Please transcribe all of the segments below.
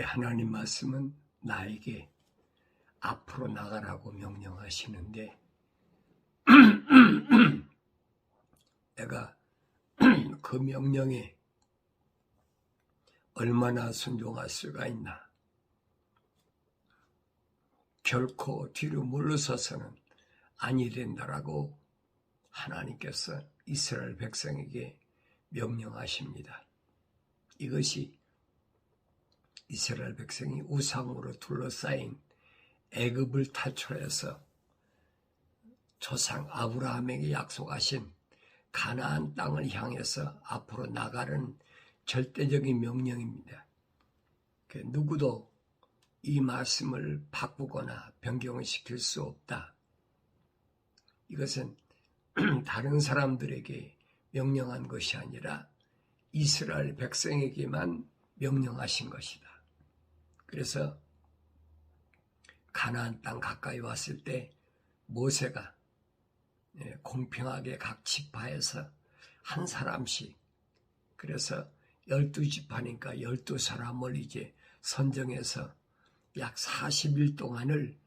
하나님 말씀은 나에게 앞으로 나가라고 명령하시는데 내가 그 명령에 얼마나 순종할 수가 있나. 결코 뒤로 물러서서는 아니 된다라고 하나님께서 이스라엘 백성에게 명령하십니다. 이것이 이스라엘 백성이 우상으로 둘러싸인 애굽을 탈출해서 조상 아브라함에게 약속하신 가나안 땅을 향해서 앞으로 나가는 절대적인 명령입니다. 누구도 이 말씀을 바꾸거나 변경을 시킬 수 없다. 이것은 다른 사람들에게 명령한 것이 아니라 이스라엘 백성에게만 명령하신 것이다. 그래서 가나안 땅 가까이 왔을 때 모세가 공평하게 각 지파에서 한 사람씩, 그래서 12지파니까 12사람을 이제 선정해서 약 40일 동안을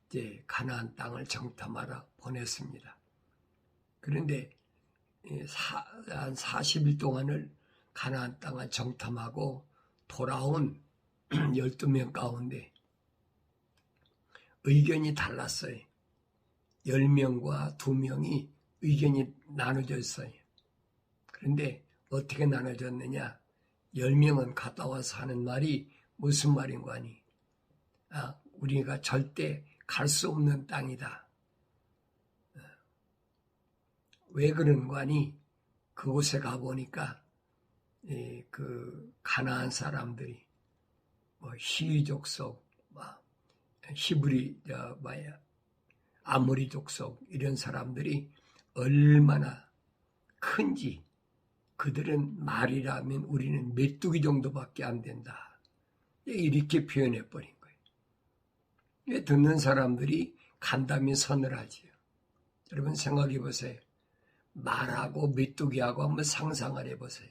이제 가나안 땅을 정탐하러 보냈습니다. 그런데 한 40일 동안을 가나안 땅을 정탐하고 돌아온 12명 가운데 의견이 달랐어요. 10명과 2명이 의견이 나눠져 있어요. 그런데 어떻게 나눠졌느냐? 10명은 갔다 와서 하는 말이 무슨 말인 거니? 우리가 절대 갈 수 없는 땅이다. 왜 그런 거니? 그곳에 가보니까 그 가나안 사람들이 히위 족속, 히브리, 아모리 족속 이런 사람들이 얼마나 큰지, 그들은 말이라면 우리는 메뚜기 정도밖에 안 된다. 이렇게 표현해버린 거예요. 듣는 사람들이 간담이 서늘하지요. 여러분 생각해 보세요. 말하고 메뚜기하고 한번 상상을 해보세요.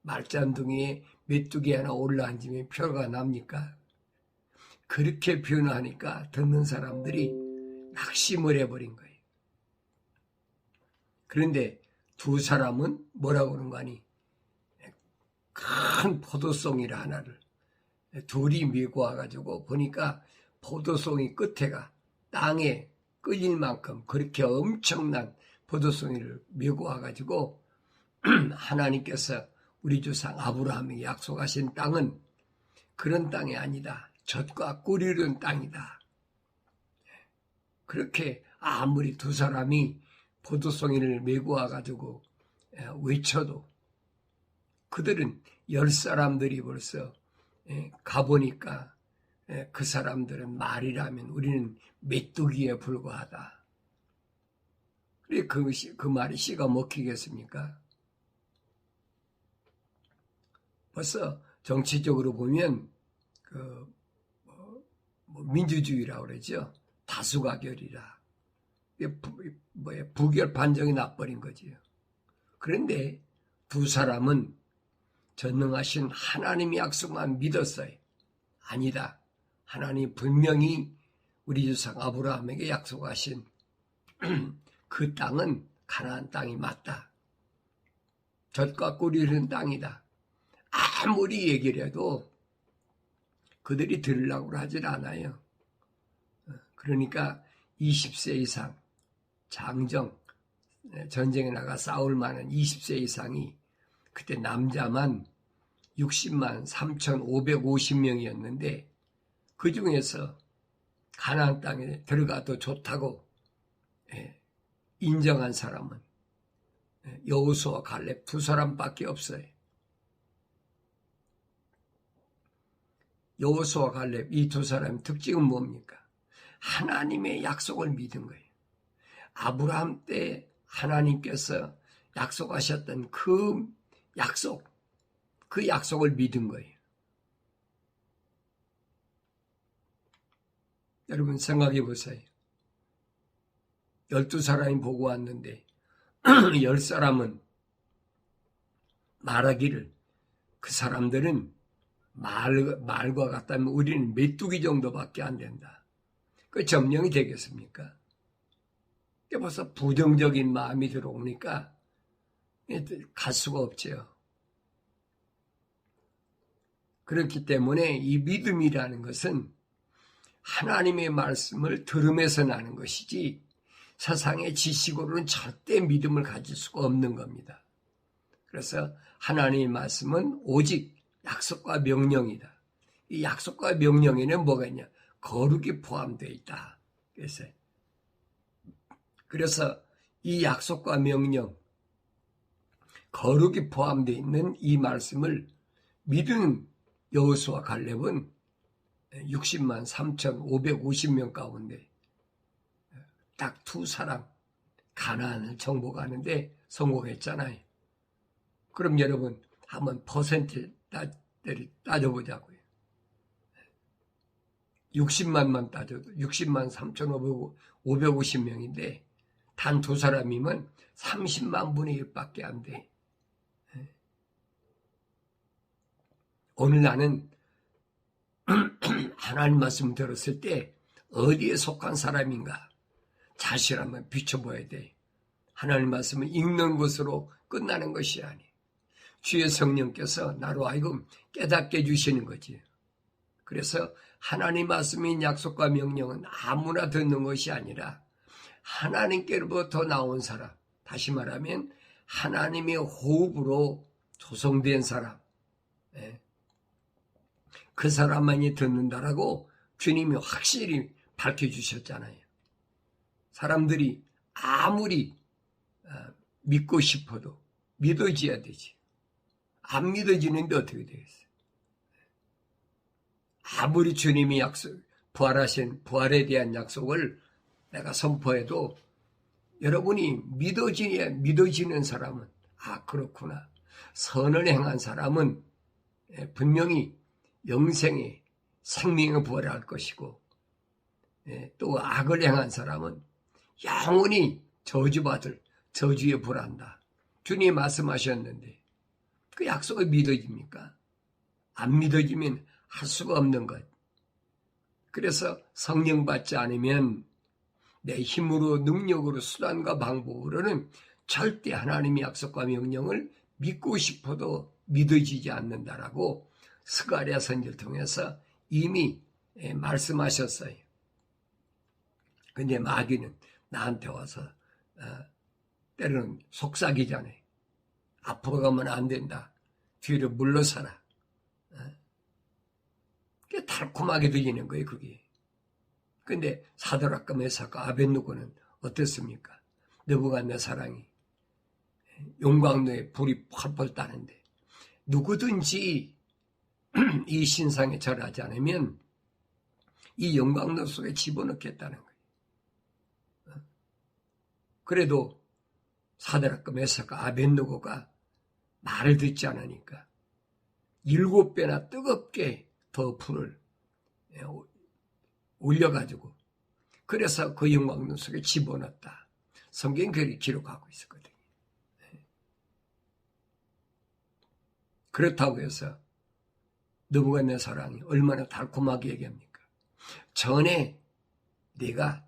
말잔둥이에 메뚜기 하나 올라앉으면 표가 납니까? 그렇게 표현하니까 듣는 사람들이 낙심을 해버린 거예요. 그런데 두 사람은 뭐라고 그러는 거 아니? 큰 포도송이를 하나를 둘이 메고 와가지고 보니까 포도송이 끝에가 땅에 끌릴 만큼 그렇게 엄청난 포도송이를 메고 와가지고 하나님께서 우리 조상 아브라함에게 약속하신 땅은 그런 땅이 아니다. 젖과 꿀이 흐르는 땅이다. 그렇게 아무리 두 사람이 포도송이를 메고 와가지고 외쳐도 그들은 10사람들이 벌써 가보니까 그 사람들은 말이라면 우리는 메뚜기에 불과하다. 그래 그 말이 씨가 먹히겠습니까? 벌써 정치적으로 보면 민주주의라고 그러죠. 다수가결이라. 부결 판정이 나버린 거지요. 그런데 두 사람은 전능하신 하나님의 약속만 믿었어요. 아니다. 하나님 분명히 우리 조상 아브라함에게 약속하신 그 땅은 가나안 땅이 맞다. 젖과 꿀이 흐르는 땅이다. 아무리 얘기를 해도 그들이 들으려고 하질 않아요. 그러니까 20세 이상 장정, 전쟁에 나가 싸울 만한 20세 이상이 그때 남자만 60만 3,550명이었는데 그 중에서 가나안 땅에 들어가도 좋다고 인정한 사람은 여호수아 갈렙 두 사람밖에 없어요. 여호수아 갈렙 이 두 사람의 특징은 뭡니까? 하나님의 약속을 믿은 거예요. 아브라함 때 하나님께서 약속하셨던 그 약속을 믿은 거예요. 여러분 생각해 보세요. 12사람이 보고 왔는데 10사람은 말하기를 그 사람들은 말과 같다면 우리는 메뚜기 정도밖에 안 된다. 그 점령이 되겠습니까? 벌써 부정적인 마음이 들어오니까 갈 수가 없죠. 그렇기 때문에 이 믿음이라는 것은 하나님의 말씀을 들으면서 나는 것이지 세상의 지식으로는 절대 믿음을 가질 수가 없는 겁니다. 그래서 하나님의 말씀은 오직 약속과 명령이다. 이 약속과 명령에는 뭐가 있냐? 거룩이 포함되어 있다. 그래서 이 약속과 명령, 거룩이 포함되어 있는 이 말씀을 믿은 여호수아 갈렙은 60만 3,550명 가운데 딱 두 사람 가나안을 정복하는데 성공했잖아요. 그럼 여러분 한번 퍼센트 따져보자고요. 60만만 따져도 60만 3,550명인데 단 두 사람이면 30만 분의 1밖에 안 돼. 오늘 나는 하나님 말씀 들었을 때 어디에 속한 사람인가 자신을 한번 비춰봐야 돼. 하나님 말씀은 읽는 것으로 끝나는 것이 아니에요. 주의 성령께서 나로 하여금 깨닫게 해주시는 거지. 그래서 하나님 말씀인 약속과 명령은 아무나 듣는 것이 아니라 하나님께로부터 나온 사람, 다시 말하면 하나님의 호흡으로 조성된 사람, 그 사람만이 듣는다라고 주님이 확실히 밝혀주셨잖아요. 사람들이 아무리 믿고 싶어도 믿어져야 되지. 안 믿어지는데 어떻게 되겠어요? 아무리 주님이 부활하신 부활에 대한 약속을 내가 선포해도 여러분이 믿어지는 사람은 그렇구나. 선을 행한 사람은 분명히 영생의 생명의 부활을 할 것이고 또 악을 행한 사람은 영원히 저주받을 저주에 불한다. 주님이 말씀하셨는데 그 약속이 믿어집니까? 안 믿어지면 할 수가 없는 것. 그래서 성령 받지 않으면 내 힘으로 능력으로 수단과 방법으로는 절대 하나님의 약속과 명령을 믿고 싶어도 믿어지지 않는다라고 스가랴 선지를 통해서 이미 말씀하셨어요. 근데 마귀는 나한테 와서 때로는 속삭이잖아요. 앞으로 가면 안 된다. 뒤로 물러서라. 그게 달콤하게 들리는 거예요, 그게. 근데 사드락과 메삭과 아벳느고는 어땠습니까? 느부갓네살이 용광로에 불이 펄펄 따는데 누구든지 이 신상에 절하지 않으면 이 용광로 속에 집어넣겠다는 거예요. 그래도 사드락과 메삭과 아벳느고가 말을 듣지 않으니까 7배나 뜨겁게 더 불을 올려가지고 그래서 그 용광로 속에 집어넣었다. 성경이 그렇게 기록하고 있었거든요. 그렇다고 해서 느부갓네살이 얼마나 달콤하게 얘기합니까? 전에 내가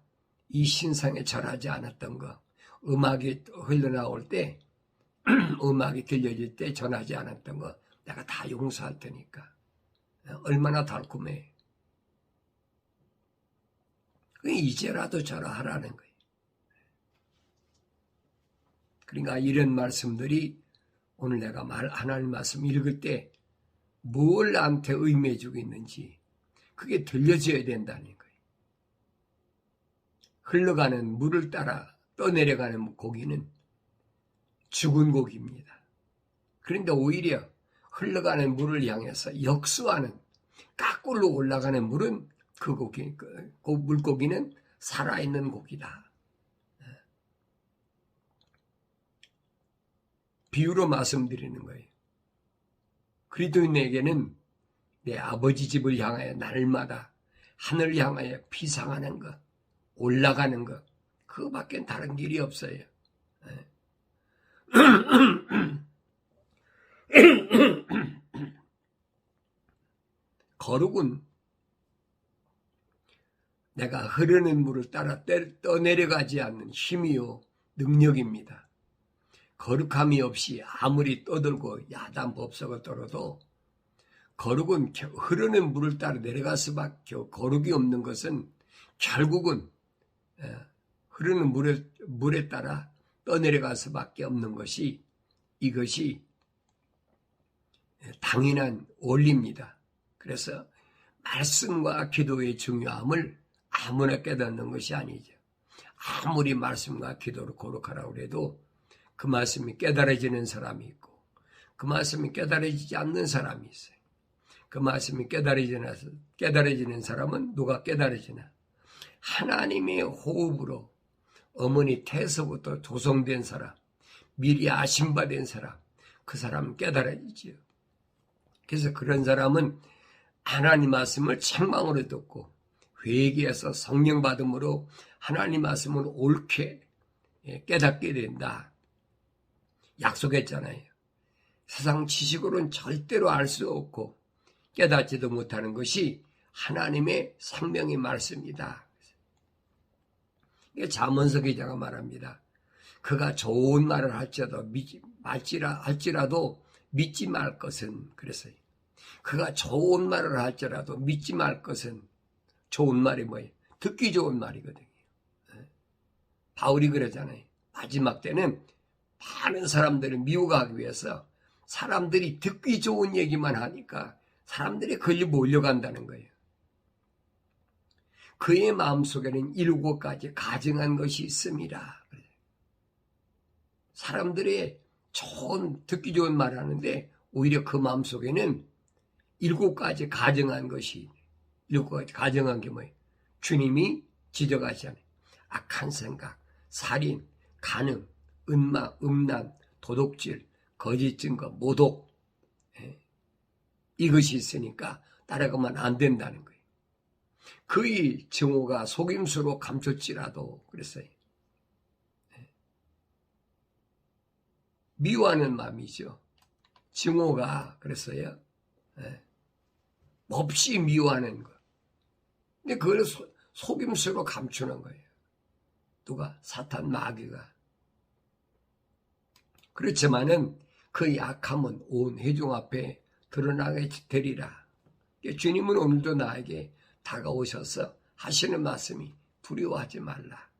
이 신상에 절하지 않았던 거, 음악이 흘러나올 때, 음악이 들려질 때 전하지 않았던 거 내가 다 용서할 테니까. 얼마나 달콤해. 이제라도 절하라는 거예요. 그러니까 이런 말씀들이 오늘 내가 하나님 말씀 읽을 때 뭘 나한테 의미해주고 있는지 그게 들려져야 된다는 거예요. 흘러가는 물을 따라 떠내려가는 고기는 죽은 고기입니다. 그런데 오히려 흘러가는 물을 향해서 역수하는 까꿀로 올라가는 물은 그 물고기는 살아있는 고기다. 비유로 말씀드리는 거예요. 그리스도인에게는 내 아버지 집을 향하여 날마다 하늘을 향하여 피상하는 것, 올라가는 것, 그거밖에 다른 길이 없어요. 거룩은 내가 흐르는 물을 따라 떠내려가지 않는 힘이요 능력입니다. 거룩함이 없이 아무리 떠들고 야단 법석을 떨어도 거룩은 흐르는 물을 따라 내려갈 수밖에 거룩이 없는 것은 결국은 흐르는 물에 따라 떠내려갈 수밖에 없는 것이 이것이 당연한 원리입니다. 그래서 말씀과 기도의 중요함을 아무나 깨닫는 것이 아니죠. 아무리 말씀과 기도를 거룩하라고 해도 그 말씀이 깨달아지는 사람이 있고 그 말씀이 깨달아지지 않는 사람이 있어요. 그 말씀이 깨달아지는 사람은 누가 깨달아지나? 하나님의 호흡으로 어머니 태에서부터 조성된 사람, 미리 아심받은 사람, 그 사람은 깨달아지지요. 그래서 그런 사람은 하나님 말씀을 책망으로 듣고 회개해서 성령 받음으로 하나님 말씀을 옳게 깨닫게 된다. 약속했잖아요. 세상 지식으로는 절대로 알 수 없고 깨닫지도 못하는 것이 하나님의 생명의 말씀이다. 잠언서 기자가 말합니다. 그가 좋은 말을 할지라도 믿지 말 것은, 그랬어요. 그가 좋은 말을 할지라도 믿지 말 것은, 좋은 말이 뭐예요? 듣기 좋은 말이거든요. 바울이 그러잖아요. 마지막 때는 많은 사람들을 미혹하기 위해서 사람들이 듣기 좋은 얘기만 하니까 사람들이 걸려 몰려간다는 거예요. 그의 마음속에는 7가지 가증한 것이 있습니다. 사람들의 듣기 좋은 말을 하는데 오히려 그 마음속에는 7가지 가증한 것이, 7가지 가증한 게 뭐예요? 주님이 지적하시잖아요. 악한 생각, 살인, 간음, 음마, 음란, 도둑질, 거짓 증거, 모독, 이것이 있으니까 따라가면 안 된다는 거예요. 그의 증오가 속임수로 감췄지라도 그랬어요. 미워하는 마음이죠. 증오가 그랬어요. 몹시 미워하는 것. 근데 그걸 속임수로 감추는 거예요. 누가? 사탄 마귀가. 그렇지만은 그 약함은 온 회중 앞에 드러나게 되리라. 주님은 오늘도 나에게 다가오셔서 하시는 말씀이 두려워하지 말라.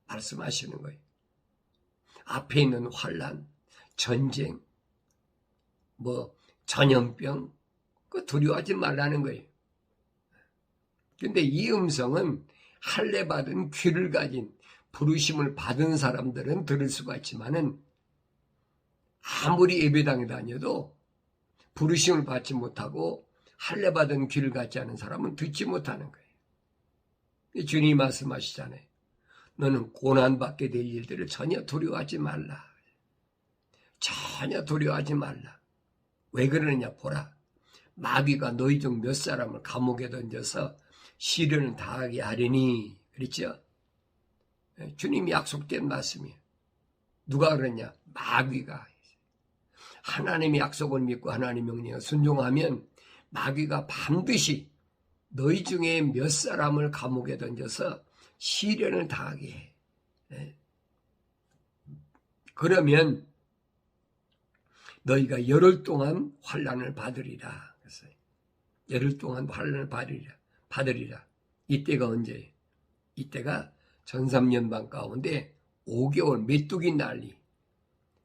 말씀하시는 거예요. 앞에 있는 환난, 전쟁, 전염병, 그 두려워하지 말라는 거예요. 근데 이 음성은 할례 받은 귀를 가진 부르심을 받은 사람들은 들을 수가 있지만은 아무리 예배당에 다녀도 부르심을 받지 못하고 할례 받은 귀를 갖지 않은 사람은 듣지 못하는 거예요. 주님이 말씀하시잖아요. 너는 고난받게 될 일들을 전혀 두려워하지 말라. 전혀 두려워하지 말라. 왜 그러느냐 보라. 마귀가 너희 중 몇 사람을 감옥에 던져서 시련을 당하게 하려니. 그랬죠? 주님이 약속된 말씀이에요. 누가 그러냐? 마귀가. 하나님의 약속을 믿고 하나님의 명령에 순종하면 마귀가 반드시 너희 중에 몇 사람을 감옥에 던져서 시련을 당하게 해. 그러면 너희가 열흘 동안 환난을 받으리라. 그랬어요. 열흘 동안 환난을 받으리라. 이때가 언제예요? 이때가 전삼년반 가운데 5개월 메뚜기 난리.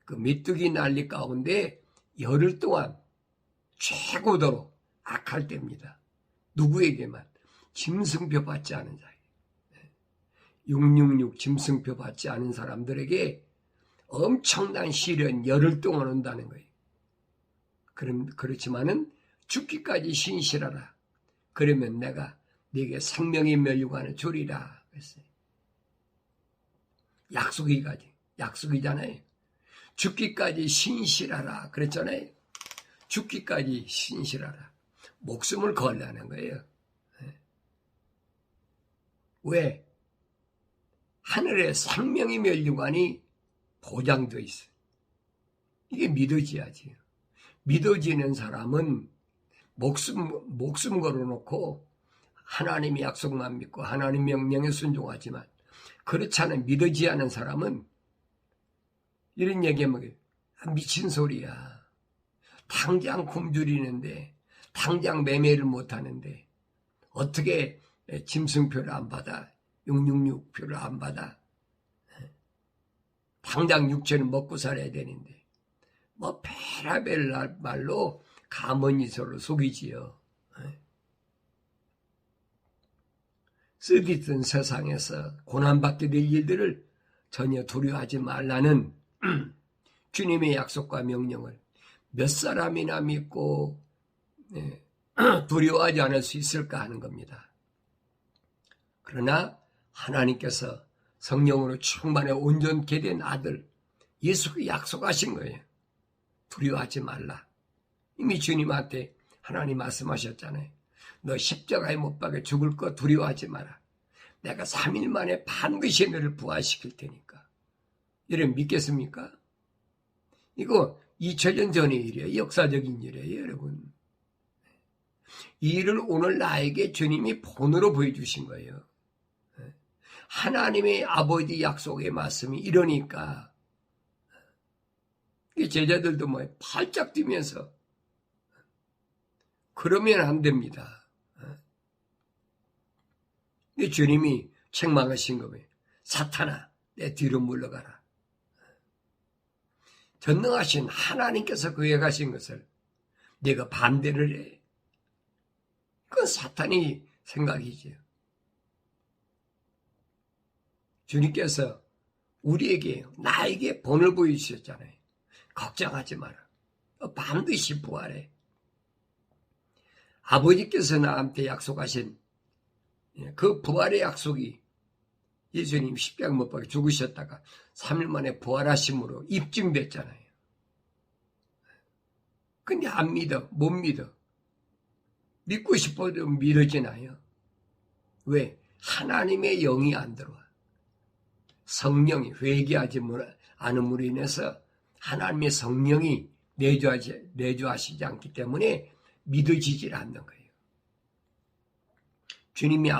그 메뚜기 난리 가운데 열흘 동안 최고도로 악할 때입니다. 누구에게만? 짐승표 받지 않은 자에게. 666 짐승표 받지 않은 사람들에게 엄청난 시련 열흘 동안 온다는 거예요. 그렇지만은 죽기까지 신실하라. 그러면 내가 네게 생명의 면류관을 주리라. 그랬어요. 약속이잖아요. 죽기까지 신실하라. 그랬잖아요. 죽기까지 신실하라. 목숨을 걸라는 거예요. 왜? 하늘에 생명의 면류관이 보장되어 있어요. 이게 믿어져야지. 믿어지는 사람은 목숨 걸어놓고 하나님의 약속만 믿고 하나님 명령에 순종하지만 그렇지 않은 믿어지지 않은 사람은 이런 얘기하면 미친 소리야. 당장 굶주리는데 당장 매매를 못하는데 어떻게 짐승표를 안 받아? 666표를 안 받아? 당장 육체는 먹고 살아야 되는데 뭐 베라벨 말로 가문이서로 속이지요. 쓰디쓴 세상에서 고난받게 될 일들을 전혀 두려워하지 말라는 주님의 약속과 명령을 몇 사람이나 믿고 두려워하지 않을 수 있을까 하는 겁니다. 그러나 하나님께서 성령으로 충만해 온전케 된 아들 예수가 약속하신 거예요. 두려워하지 말라. 이미 주님한테 하나님 말씀하셨잖아요. 너 십자가에 못 박혀 죽을 거 두려워하지 마라. 내가 3일 만에 반드시 너를 부활시킬 테니까. 여러분 믿겠습니까? 이거 2000년 전의 일이에요. 역사적인 일이에요, 여러분. 이 일을 오늘 나에게 주님이 본으로 보여주신 거예요. 하나님의 아버지 약속의 말씀이 이러니까 제자들도 팔짝 뛰면서 그러면 안 됩니다. 주님이 책망하신 거예요. 사탄아, 내 뒤로 물러가라. 전능하신 하나님께서 계획하신 것을 내가 반대를 해. 그건 사탄이 생각이죠. 주님께서 우리에게, 나에게 본을 보여주셨잖아요. 걱정하지 마라. 반드시 부활해. 아버지께서 나한테 약속하신 그 부활의 약속이 예수님 십자가 못 박혀 죽으셨다가 3일 만에 부활하심으로 입증됐잖아요. 근데 안 믿어, 못 믿어. 믿고 싶어도 믿어지나요? 왜? 하나님의 영이 안 들어와. 성령이 회개하지 않음으로 인해서 하나님의 성령이 내주하시지 않기 때문에 믿어지질 않는 거예요. 주님이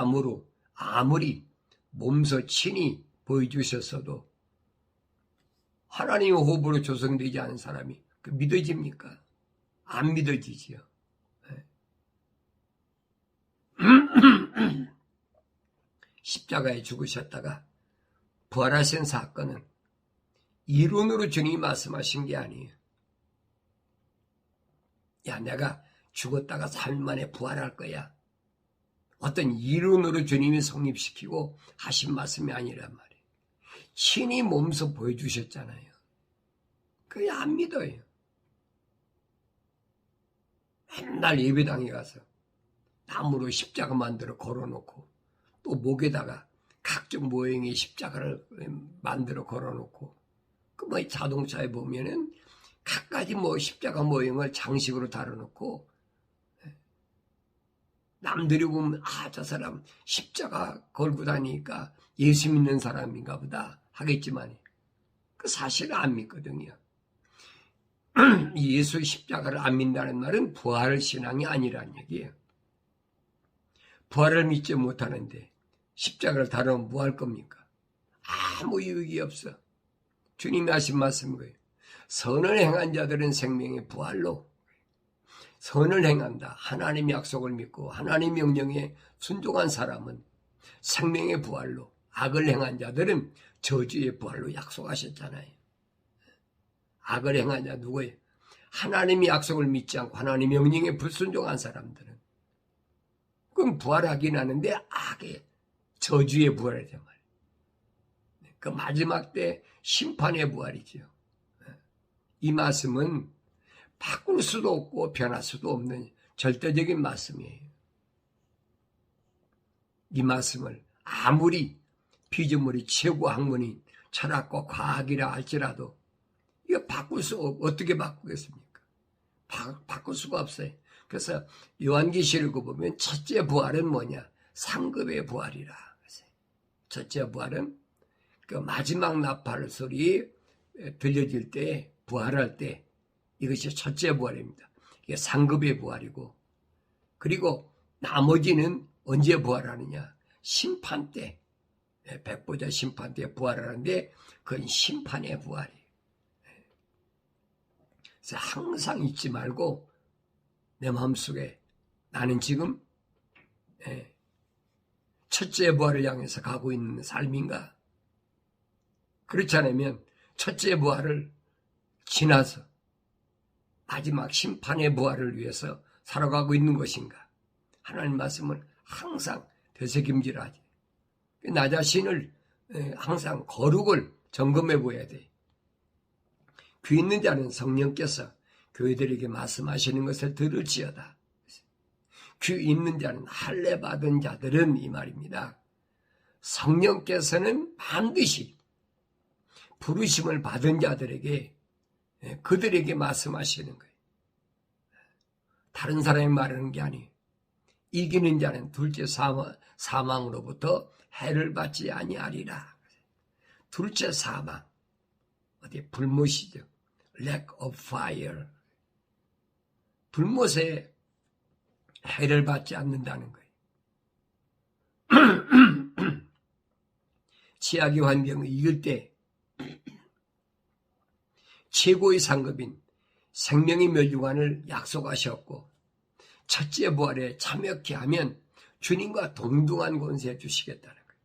아무리 몸소 친히 보여주셨어도 하나님의 호흡으로 조성되지 않은 사람이 믿어집니까? 안 믿어지지요. 십자가에 죽으셨다가 부활하신 사건은 이론으로 주님이 말씀하신 게 아니에요. 야, 내가 죽었다가 3일 만에 부활할 거야. 어떤 이론으로 주님이 성립시키고 하신 말씀이 아니란 말이에요. 친히 몸소 보여주셨잖아요. 그게 안 믿어요. 맨날 예배당에 가서 나무로 십자가 만들어 걸어놓고 또 목에다가 각종 모형의 십자가를 만들어 걸어놓고 그 자동차에 보면은 각가지 십자가 모형을 장식으로 달아놓고 남들이 보면 저 사람 십자가 걸고 다니니까 예수 믿는 사람인가 보다 하겠지만 그 사실을 안 믿거든요. 예수의 십자가를 안 믿는다는 말은 부활 신앙이 아니라는 얘기예요. 부활을 믿지 못하는데 십자가를 다루면 뭐 할 겁니까? 아무 유익이 없어. 주님이 하신 말씀인 거예요. 선을 행한 자들은 생명의 부활로, 선을 행한다. 하나님의 약속을 믿고 하나님 명령에 순종한 사람은 생명의 부활로, 악을 행한 자들은 저주의 부활로 약속하셨잖아요. 악을 행한 자 누구예요? 하나님의 약속을 믿지 않고 하나님 명령에 불순종한 사람들은 그럼 부활하긴 하는데 악의 저주의 부활이란 말이에요. 그 마지막 때 심판의 부활이죠. 이 말씀은 바꿀 수도 없고 변할 수도 없는 절대적인 말씀이에요. 이 말씀을 아무리 피조물이 최고 학문인 철학과 과학이라 할지라도 이거 바꿀 수 어떻게 바꾸겠습니까? 바꿀 수가 없어요. 그래서 요한계시록 보면 첫째 부활은 뭐냐? 상급의 부활이라. 첫째 부활은 그 마지막 나팔 소리 들려질 때 부활할 때 이것이 첫째 부활입니다. 이게 상급의 부활이고 그리고 나머지는 언제 부활하느냐? 심판 때, 백보자 심판 때 부활하는데 그건 심판의 부활이에요. 그래서 항상 잊지 말고 내 마음속에 나는 지금 첫째 부활을 향해서 가고 있는 삶인가? 그렇지 않으면 첫째 부활을 지나서 마지막 심판의 부활을 위해서 살아가고 있는 것인가? 하나님 말씀을 항상 되새김질하지. 나 자신을 항상 거룩을 점검해 보아야 돼. 귀 있는 자는 성령께서 교회들에게 말씀하시는 것을 들을지어다. 귀 있는 자는 할례 받은 자들은 이 말입니다. 성령께서는 반드시 부르심을 받은 자들에게 그들에게 말씀하시는 거예요. 다른 사람이 말하는 게 아니에요. 이기는 자는 둘째 사망으로부터 해를 받지 아니하리라. 둘째 사망, 어디 불못이죠. lack of fire. 불못에 해를 받지 않는다는 거예요. 최악의 환경을 이길 때 최고의 상급인 생명의 멸류관을 약속하셨고 첫째 부활에 참여케 하면 주님과 동등한 권세 주시겠다는 거예요.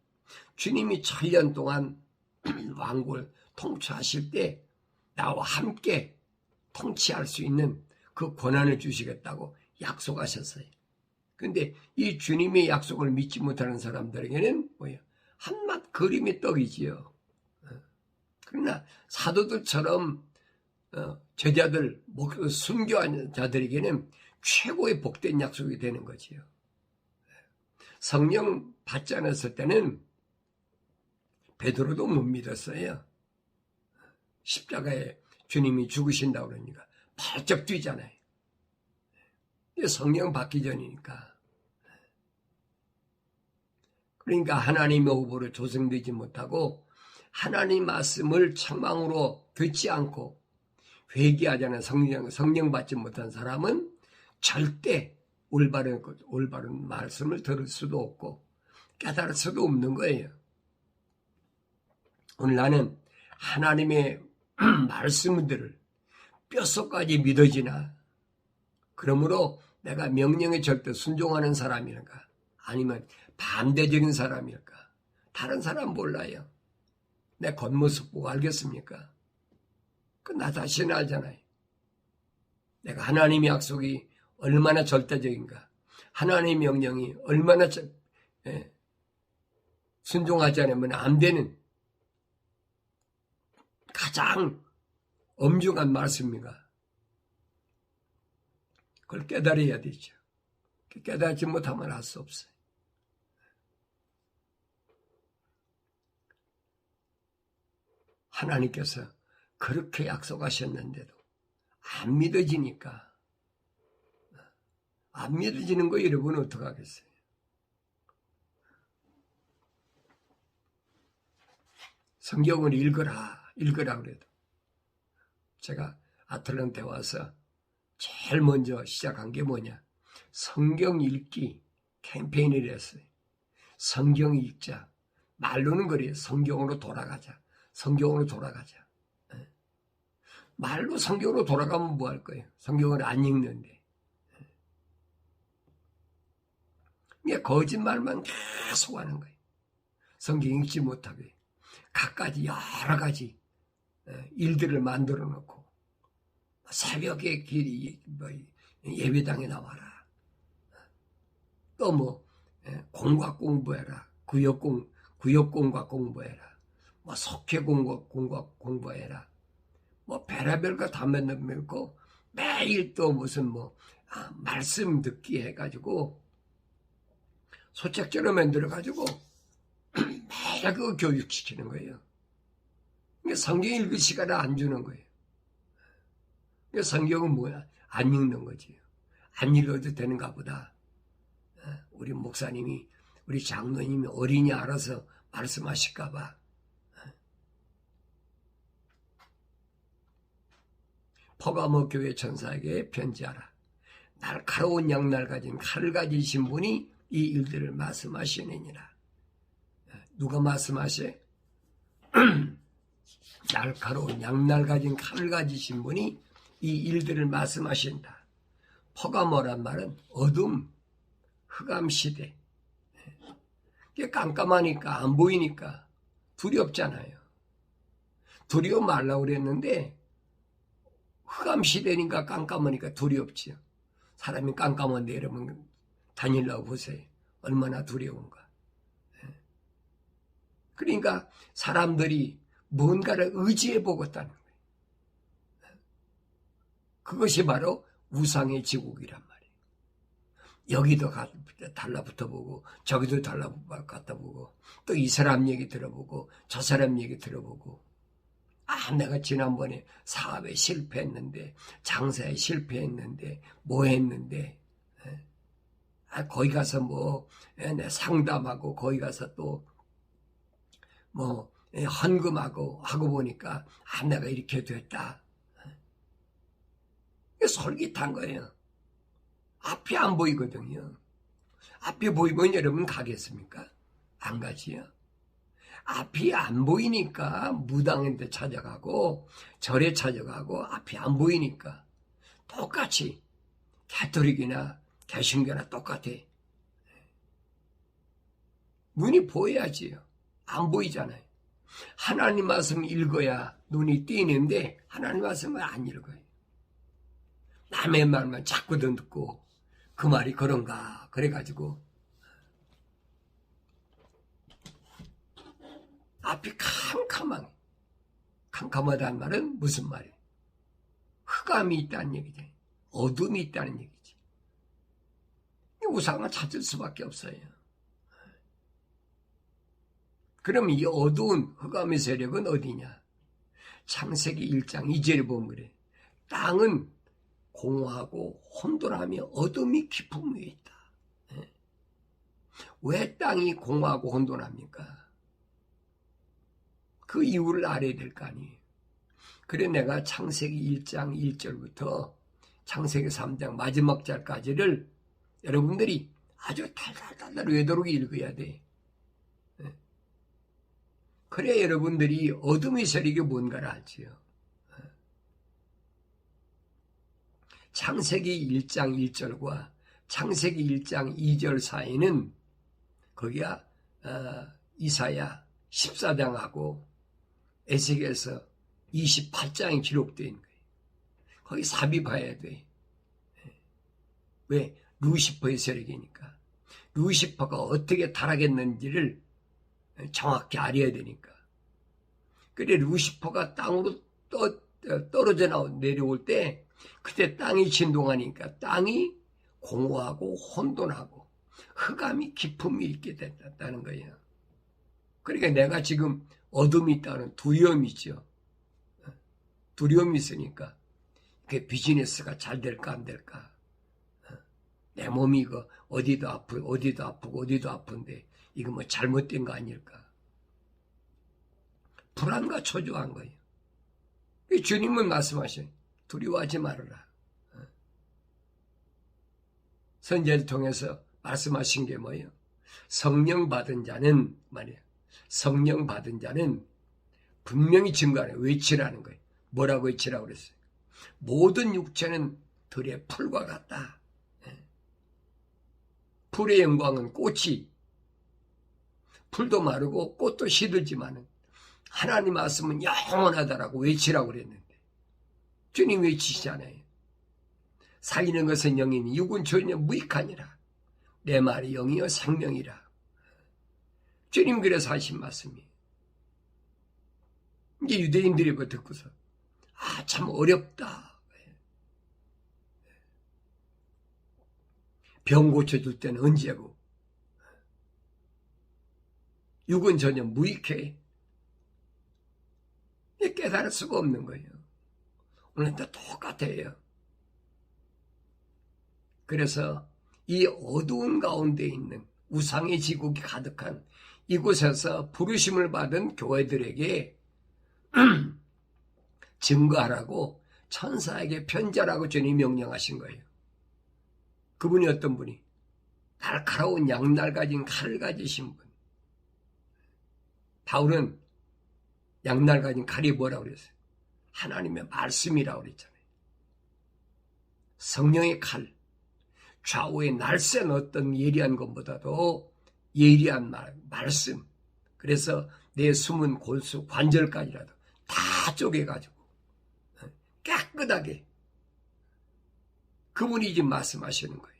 주님이 7년 동안 왕국을 통치하실 때 나와 함께 통치할 수 있는 그 권한을 주시겠다고 약속하셨어요. 그런데 이 주님의 약속을 믿지 못하는 사람들에게는 뭐예요? 한낱 그림의 떡이지요. 그러나 사도들처럼 제자들, 순교한 자들에게는 최고의 복된 약속이 되는 거지요. 성령 받지 않았을 때는 베드로도 못 믿었어요. 십자가에 주님이 죽으신다고 그러니까 발쩍 뛰잖아요. 성령 받기 전이니까. 그러니까 하나님의 후보로 조성되지 못하고 하나님 말씀을 책망으로 듣지 않고 회개하지 않은 성령 받지 못한 사람은 절대 올바른 말씀을 들을 수도 없고 깨달을 수도 없는 거예요. 오늘 나는 하나님의 말씀들을 뼛속까지 믿어지나? 그러므로 내가 명령에 절대 순종하는 사람일까? 아니면 반대적인 사람일까? 다른 사람 몰라요. 내 겉모습 보고 알겠습니까? 나 자신을 알잖아요. 내가 하나님의 약속이 얼마나 절대적인가? 하나님의 명령이 얼마나 순종하지 않으면 안 되는 가장 엄중한 말씀인가? 그걸 깨달아야 되죠. 깨달지 못하면 할 수 없어요. 하나님께서 그렇게 약속하셨는데도 안 믿어지니까, 안 믿어지는 거 여러분은 어떡하겠어요? 성경을 읽으라 그래도 제가 아틀란타에 와서 제일 먼저 시작한 게 뭐냐? 성경 읽기 캠페인을 했어요. 성경 읽자. 말로는 그래요. 성경으로 돌아가자. 성경으로 돌아가자. 말로 성경으로 돌아가면 뭐 할 거예요? 성경을 안 읽는데. 이게 거짓말만 계속 하는 거예요. 성경 읽지 못하게. 갖가지 여러 가지 일들을 만들어 놓고 새벽에 예배당에 나와라. 또 공과 공부해라. 구역공과 공부해라. 속회공과 공부해라. 별의별 거 다 만들고 매일 또 무슨 말씀 듣기 해가지고 소책자로 만들어가지고 매일 그거 교육시키는 거예요. 성경 읽을 시간을 안 주는 거예요. 성경은 뭐야? 안 읽는 거지. 안 읽어도 되는가 보다. 우리 목사님이, 우리 장로님이 어린이 알아서 말씀하실까 봐. 퍼가모 교회 천사에게 편지하라. 날카로운 양날 가진 칼을 가지신 분이 이 일들을 말씀하시느니라. 누가 말씀하셔? 날카로운 양날 가진 칼을 가지신 분이 이 일들을 말씀하신다. 퍼가모란 말은 어둠, 흑암 시대. 깜깜하니까 안 보이니까 두렵잖아요. 두려워 말라고 그랬는데 흑암 시대니까 깜깜하니까 두렵지요. 사람이 깜깜한데 여러분 다니려고 보세요. 얼마나 두려운가. 그러니까 사람들이 뭔가를 의지해 보겠다는 거예요. 그것이 바로 우상의 지국이란 말이에요. 여기도 달라붙어 보고 저기도 달라갔다 보고 또 이 사람 얘기 들어보고 저 사람 얘기 들어보고 내가 지난번에 사업에 실패했는데 장사에 실패했는데 뭐 했는데 거기 가서 내 상담하고 거기 가서 또 헌금하고 하고 보니까 내가 이렇게 됐다. 이게 솔깃한 거예요. 앞이 안 보이거든요. 앞이 보이면 여러분 가겠습니까? 안 가지요. 앞이 안 보이니까 무당한 데 찾아가고 절에 찾아가고 앞이 안 보이니까 똑같이 가톨릭이나 개신교나 똑같아. 눈이 보여야지요. 안 보이잖아요. 하나님 말씀 읽어야 눈이 띄는데 하나님 말씀을 안 읽어요. 남의 말만 자꾸 듣고 그 말이 그런가 그래가지고 앞이 캄캄하다는 말은 무슨 말이에요? 흑암이 있다는 얘기죠. 어둠이 있다는 얘기지. 우상을 찾을 수밖에 없어요. 그럼 이 어두운 흑암의 세력은 어디냐? 창세기 1장 2절에 보면 그래. 땅은 공허하고 혼돈하며 어둠이 깊은 위에 있다. 왜 땅이 공허하고 혼돈합니까? 그 이유를 알아야 될 거 아니에요. 그래 내가 창세기 1장 1절부터 창세기 3장 마지막 절까지를 여러분들이 아주 달달달달 외도록 읽어야 돼. 그래 여러분들이 어둠의 세력이 뭔가를 알지요. 창세기 1장 1절과 창세기 1장 2절 사이는 거기가 이사야 14장하고 에스겔서 28장이 기록되어 있는 거예요. 거기 삽입해야 돼. 왜? 루시퍼의 세력이니까. 루시퍼가 어떻게 타락했는지를 정확히 알아야 되니까. 그래 루시퍼가 땅으로 떨어져 내려올 때 그때 땅이 진동하니까 땅이 공허하고 혼돈하고 흑암이 깊음이 있게 됐다는 거예요. 그러니까 내가 지금 어둠이 있다는 두려움이 있죠. 두려움이 있으니까 그 비즈니스가 잘 될까 안 될까. 내 몸이 이거 어디도 아프고 어디도 아픈데 이거 뭐 잘못된 거 아닐까. 불안과 초조한 거예요. 주님은 말씀하셔요. 두려워하지 말아라. 선제를 통해서 말씀하신 게 뭐예요? 성령 받은 자는 말이에요. 성령 받은 자는 분명히 증거하는 외치라는 거예요. 뭐라고 외치라고 그랬어요? 모든 육체는 들의 풀과 같다. 풀의 영광은 꽃이 풀도 마르고 꽃도 시들지만은 하나님 말씀은 영원하다라고 외치라고 그랬는데 주님 외치시잖아요. 살리는 것은 영이니 육은 전혀 무익하니라. 내 말이 영이요 생명이라. 주님 그래서 하신 말씀이에요. 이제 유대인들이 그거 듣고서 참 어렵다. 병 고쳐줄 때는 언제고 육은 전혀 무익해. 깨달을 수가 없는 거예요. 오늘도 똑같아요. 그래서 이 어두운 가운데 있는 우상의 지국이 가득한 이곳에서 부르심을 받은 교회들에게 증거하라고 천사에게 편지하라고 주님이 명령하신 거예요. 그분이 어떤 분이? 날카로운 양날 가진 칼을 가지신 분. 바울은 양날 가진 칼이 뭐라고 그랬어요? 하나님의 말씀이라고 그랬잖아요. 성령의 칼. 좌우의 날쌘 어떤 예리한 것보다도 예리한 말씀. 그래서 내 숨은 골수 관절까지라도 다 쪼개가지고 깨끗하게 그분이 지금 말씀하시는 거예요.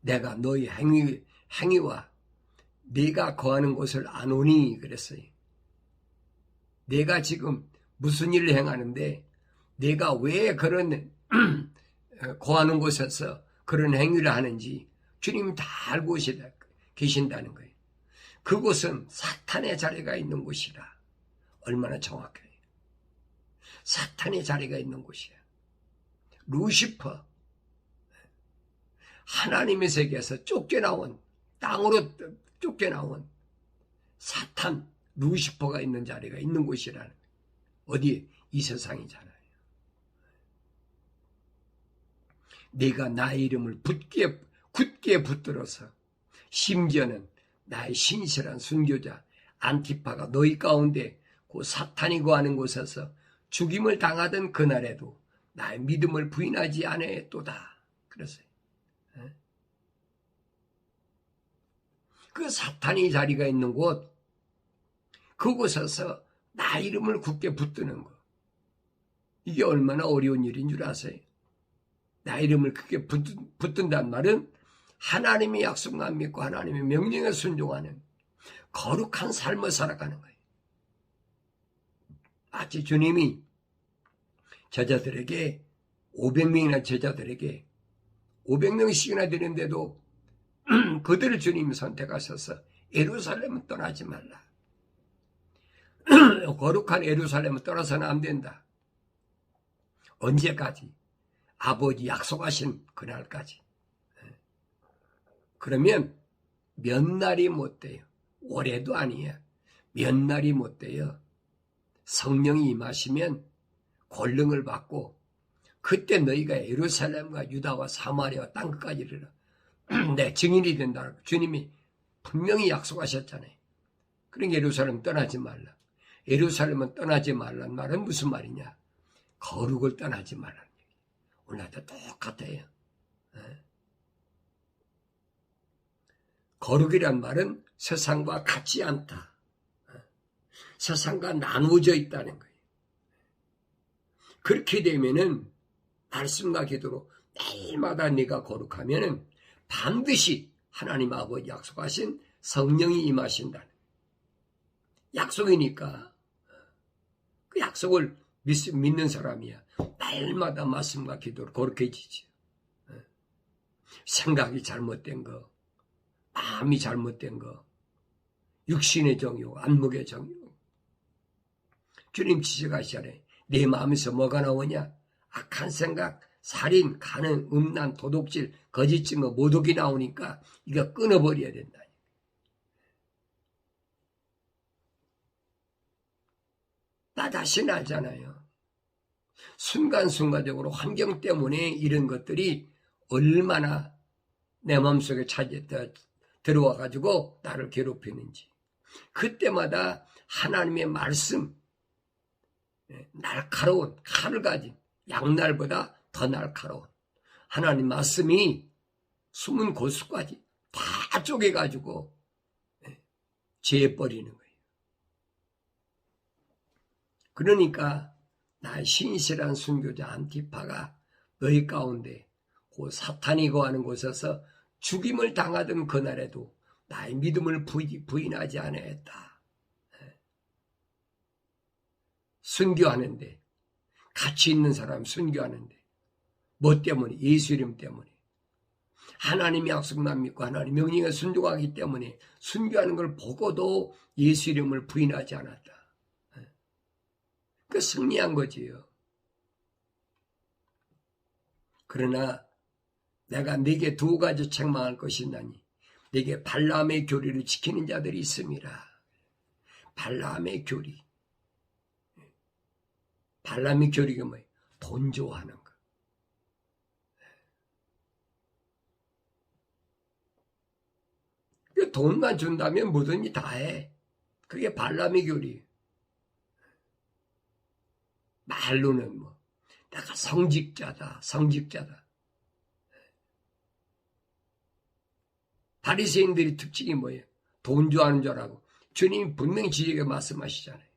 내가 너희 행위와 네가 거하는 곳을 아노니 그랬어요. 내가 지금 무슨 일을 행하는데 내가 왜 그런 거하는 곳에서 그런 행위를 하는지 주님이 다 알고 계신다는 거예요. 그곳은 사탄의 자리가 있는 곳이라. 얼마나 정확해요. 사탄의 자리가 있는 곳이야. 루시퍼, 하나님의 세계에서 쫓겨나온, 땅으로 쫓겨나온 사탄, 루시퍼가 있는 자리가 있는 곳이라는 거예요. 어디? 이 세상이잖아요. 네가 나의 이름을 굳게 붙들어서 심지어는 나의 신실한 순교자 안티파가 너희 가운데 그 사탄이 거하는 곳에서 죽임을 당하던 그날에도 나의 믿음을 부인하지 아니했도다. 그랬어요. 그 사탄이 자리가 있는 곳, 그곳에서 나 이름을 굳게 붙드는 것. 이게 얼마나 어려운 일인 줄 아세요? 나 이름을 굳게 붙든다는 말은 하나님의 약속만 믿고 하나님의 명령에 순종하는 거룩한 삶을 살아가는 거예요. 마치 주님이 제자들에게 500명이나 제자들에게 500명씩이나 되는데도 그들을 주님이 선택하셔서 예루살렘은 떠나지 말라. 거룩한 예루살렘은 떠나서는 안 된다. 언제까지? 아버지 약속하신 그날까지. 그러면 몇 날이 못 돼요. 올해도 아니에요. 몇 날이 못 돼요. 성령이 임하시면 권능을 받고 그때 너희가 예루살렘과 유다와 사마리아와 땅끝까지 이르러 내 증인이 된다. 주님이 분명히 약속하셨잖아요. 그러니까 예루살렘 떠나지 말라. 예루살렘은 떠나지 말란 말은 무슨 말이냐? 거룩을 떠나지 말라는 얘기. 오늘도 똑같아요. 거룩이란 말은 세상과 같지 않다. 세상과 나누어져 있다는 거예요. 그렇게 되면은 말씀과 기도로 매일마다 네가 거룩하면은 반드시 하나님 아버지 약속하신 성령이 임하신다는 약속이니까 그 약속을 믿는 사람이야. 매일마다 말씀과 기도로 거룩해지지. 생각이 잘못된 거, 마음이 잘못된 거, 육신의 정욕, 안목의 정욕. 주님 지적하시잖아요. 내 마음에서 뭐가 나오냐? 악한 생각, 살인, 간음, 음란, 도둑질, 거짓 증거, 모독이 나오니까 이거 끊어버려야 된다. 나 자신 알잖아요. 순간순간적으로 환경 때문에 이런 것들이 얼마나 내 마음속에 들어와가지고 나를 괴롭히는지. 그때마다 하나님의 말씀, 날카로운 칼을 가진 양날보다 더 날카로운 하나님 말씀이 숨은 골수까지 다 쪼개가지고 재버리는 거예요. 그러니까 나의 신실한 순교자 안티파가 너희 가운데 그 사탄이 거하는 곳에서 죽임을 당하던 그날에도 나의 믿음을 부인하지 아니했다. 순교하는데 가치 있는 사람 순교하는데 뭐 때문에? 예수 이름 때문에. 하나님의 약속만 믿고 하나님 명령에 순종하기 때문에 순교하는 걸 보고도 예수 이름을 부인하지 않았다. 그 승리한 거지요. 그러나 내가 네게 두 가지 책망할 것이 있나니 네게 발람의 교리를 지키는 자들이 있음이라. 발람의 교리. 발람의 교리가 뭐예요? 돈 좋아하는 거. 돈만 준다면 뭐든지 다 해. 그게 발람의 교리. 말로는 뭐 내가 성직자다. 바리새인들의 특징이 뭐예요? 돈 좋아하는 줄 알고 주님이 분명히 지적에 말씀하시잖아요.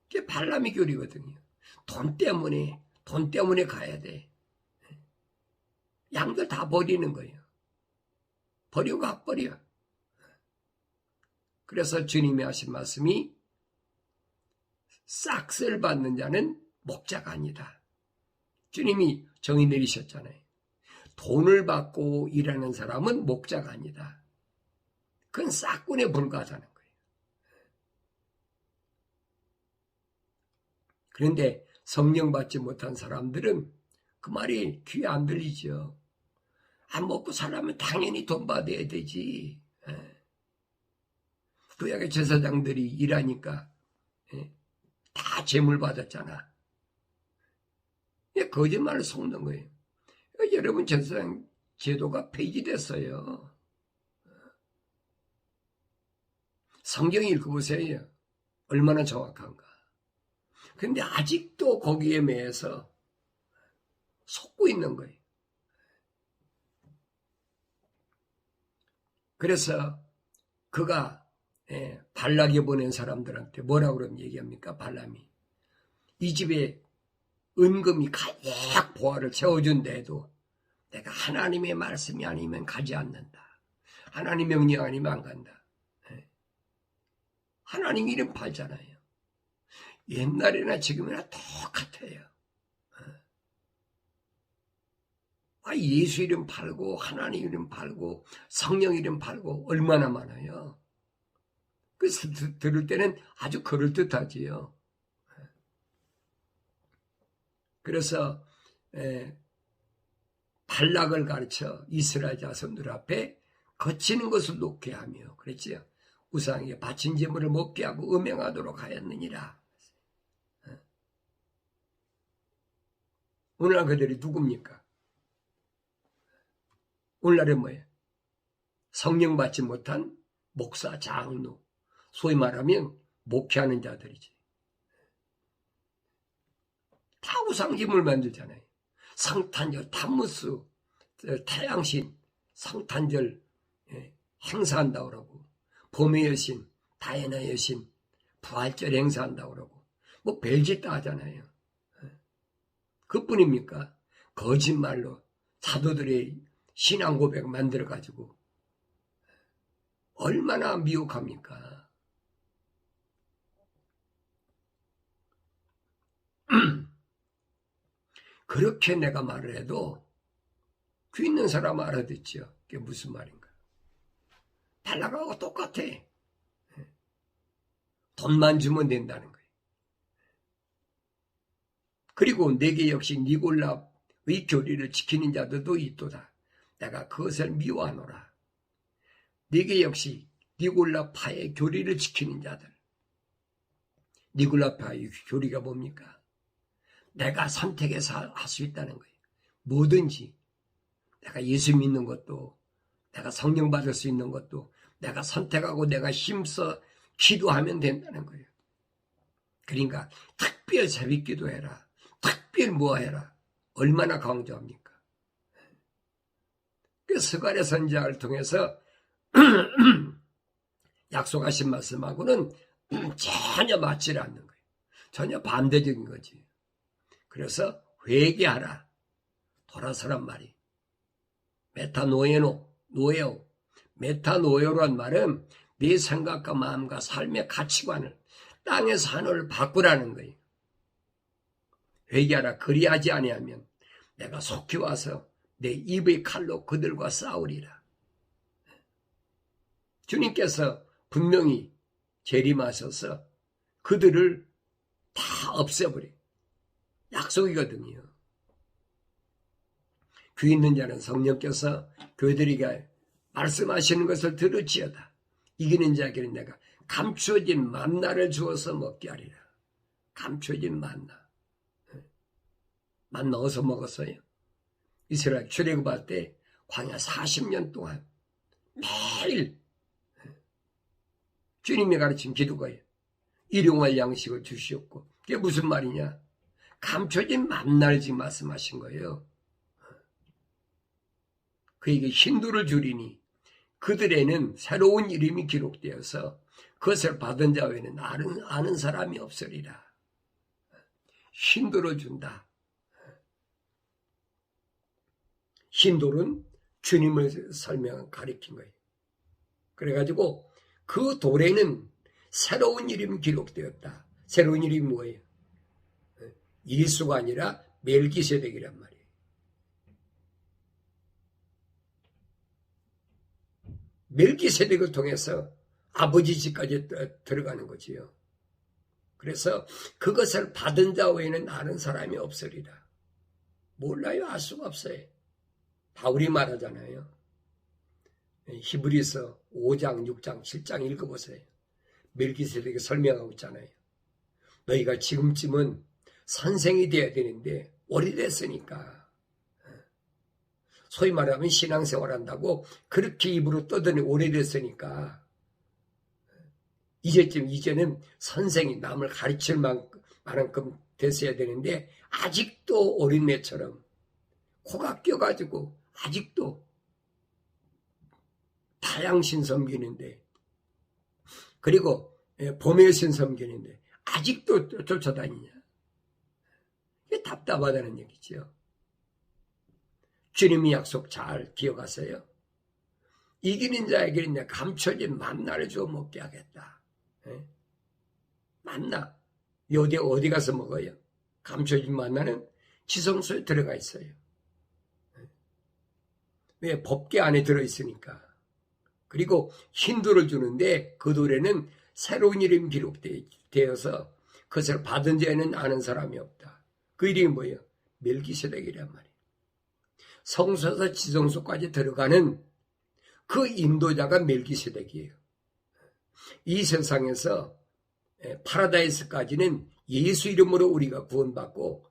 그게 발람의 교리거든요. 돈 때문에 가야 돼. 양들 다 버리는 거예요. 버리고 가버려. 그래서 주님이 하신 말씀이 싹쓸 받는 자는 목자가 아니다. 주님이 정의 내리셨잖아요. 돈을 받고 일하는 사람은 목자가 아니다. 그건 싹군에 불과하다는 거예요. 그런데 성령 받지 못한 사람들은 그 말이 귀에 안 들리죠. 안 먹고 살려면 당연히 돈 받아야 되지. 구약의 제사장들이 일하니까 다 재물 받았잖아. 거짓말을 속는 거예요. 여러분 제사장 제도가 폐지됐어요. 성경 읽어보세요. 얼마나 정확한가. 근데 아직도 거기에 매여서 속고 있는 거예요. 그래서 그가 발락에 보낸 사람들한테 뭐라고 그러면 얘기합니까? 발람이 이 집에 은금이 가득 보화를 채워준데도 내가 하나님의 말씀이 아니면 가지 않는다. 하나님 명령 아니면 안 간다. 하나님 이름 팔잖아요. 옛날이나 지금이나 똑같아요. 예수 이름 팔고 하나님 이름 팔고 성령 이름 팔고 얼마나 많아요. 그래서 들을 때는 아주 그럴듯하지요. 그래서 발락을 가르쳐 이스라엘 자손들 앞에 거치는 것을 놓게 하며 그랬지요. 우상에게 바친 제물을 먹게 하고 음행하도록 하였느니라. 오늘날 그들이 누굽니까? 오늘날은 뭐예요? 성령 받지 못한 목사, 장로, 소위 말하면 목회하는 자들이지. 다 우상제물 만들잖아요. 성탄절, 타무스, 태양신, 성탄절 행사한다고 그러고 봄의 여신, 다이애나 여신, 부활절 행사한다고 그러고 뭐 별짓 다 하잖아요. 그뿐입니까? 거짓말로 사도들의 신앙 고백을 만들어가지고 얼마나 미혹합니까? 그렇게 내가 말을 해도 귀 있는 사람 알아듣죠. 그게 무슨 말인가? 발락하고 똑같아. 돈만 주면 된다는 거예요. 그리고 내게 역시 니골라의 교리를 지키는 자들도 있도다. 내가 그것을 미워하노라. 네게 역시 니골라파의 교리를 지키는 자들. 니골라파의 교리가 뭡니까? 내가 선택해서 할 수 있다는 거예요. 뭐든지 내가 예수 믿는 것도 내가 성령 받을 수 있는 것도 내가 선택하고 내가 힘써 기도하면 된다는 거예요. 그러니까 특별 새벽 기도해라. 특별 뭐해라. 얼마나 강조합니까? 그 스가랴 선지자를 통해서 약속하신 말씀하고는 전혀 맞지 않는 거예요. 전혀 반대적인 거지. 그래서 회개하라. 돌아서란 말이. 노예오. 메타노예오란 말은 네 생각과 마음과 삶의 가치관을 땅에서 하늘을 바꾸라는 거예요. 회개하라. 그리하지 아니하면 내가 속히 와서 내 입의 칼로 그들과 싸우리라. 주님께서 분명히 재림하셔서 그들을 다 없애버려. 약속이거든요. 귀 있는 자는 성령께서 교회들에게 말씀하시는 것을 들을지어다. 이기는 자에게는 내가 감추어진 만나를 주어서 먹게 하리라. 감추어진 만나. 만나 어디서 먹었어요? 이스라엘 출애굽할 때 광야 40년 동안 매일 주님이 가르친 기도가요. 일용할 양식을 주시옵고. 그게 무슨 말이냐? 감춰진 만날지 말씀하신 거예요. 그에게 힌두를 주리니 그들에는 새로운 이름이 기록되어서 그것을 받은 자 외에는 아는 사람이 없으리라. 힌두를 준다. 힌두는 주님을 가리킨 거예요. 그래가지고 그 돌에는 새로운 이름이 기록되었다. 새로운 이름이 뭐예요? 예수가 아니라 멜기세덱이란 말이에요. 멜기세덱을 통해서 아버지 집까지 들어가는 거지요. 그래서 그것을 받은 자 외에는 아는 사람이 없으리라. 몰라요. 알 수가 없어요. 바울이 말하잖아요. 히브리서 5장, 6장, 7장 읽어보세요. 멜기세덱이 설명하고 있잖아요. 너희가 지금쯤은 선생이 되어야 되는데 오래됐으니까, 소위 말하면 신앙생활 한다고 그렇게 입으로 떠드니 오래됐으니까 이제는 선생이 남을 가르칠 만큼 됐어야 되는데 아직도 어린애처럼 코가 껴가지고 아직도 타양신 섬기는데, 그리고 봄의 신 섬기는데 아직도 쫓아다니냐. 이게 답답하다는 얘기죠. 주님의 약속 잘 기억하세요. 이기는 자에게는 내가 감춰진 만나를 주어 먹게 하겠다. 만나. 어디 가서 먹어요? 감춰진 만나는 지성소에 들어가 있어요. 왜? 법궤 안에 들어있으니까. 그리고 힌두를 주는데 그 돌에는 새로운 이름이 기록되어서 그것을 받은 자에는 아는 사람이 없다. 그 이름이 뭐예요? 멜기세덱이란 말이에요. 성소에서 지성소까지 들어가는 그 인도자가 멜기세덱이에요. 이 세상에서 파라다이스까지는 예수 이름으로 우리가 구원받고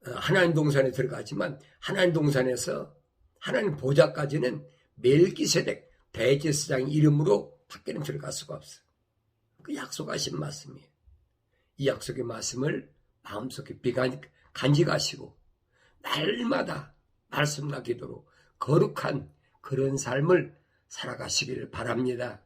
하나님 동산에 들어가지만 하나님 동산에서 하나님 보좌까지는 멜기세덱 대제사장 이름으로 밖에는 들어갈 수가 없어요. 그 약속하신 말씀이에요. 이 약속의 말씀을 마음속에 간직하시고 날마다 말씀과 기도로 거룩한 그런 삶을 살아가시기를 바랍니다.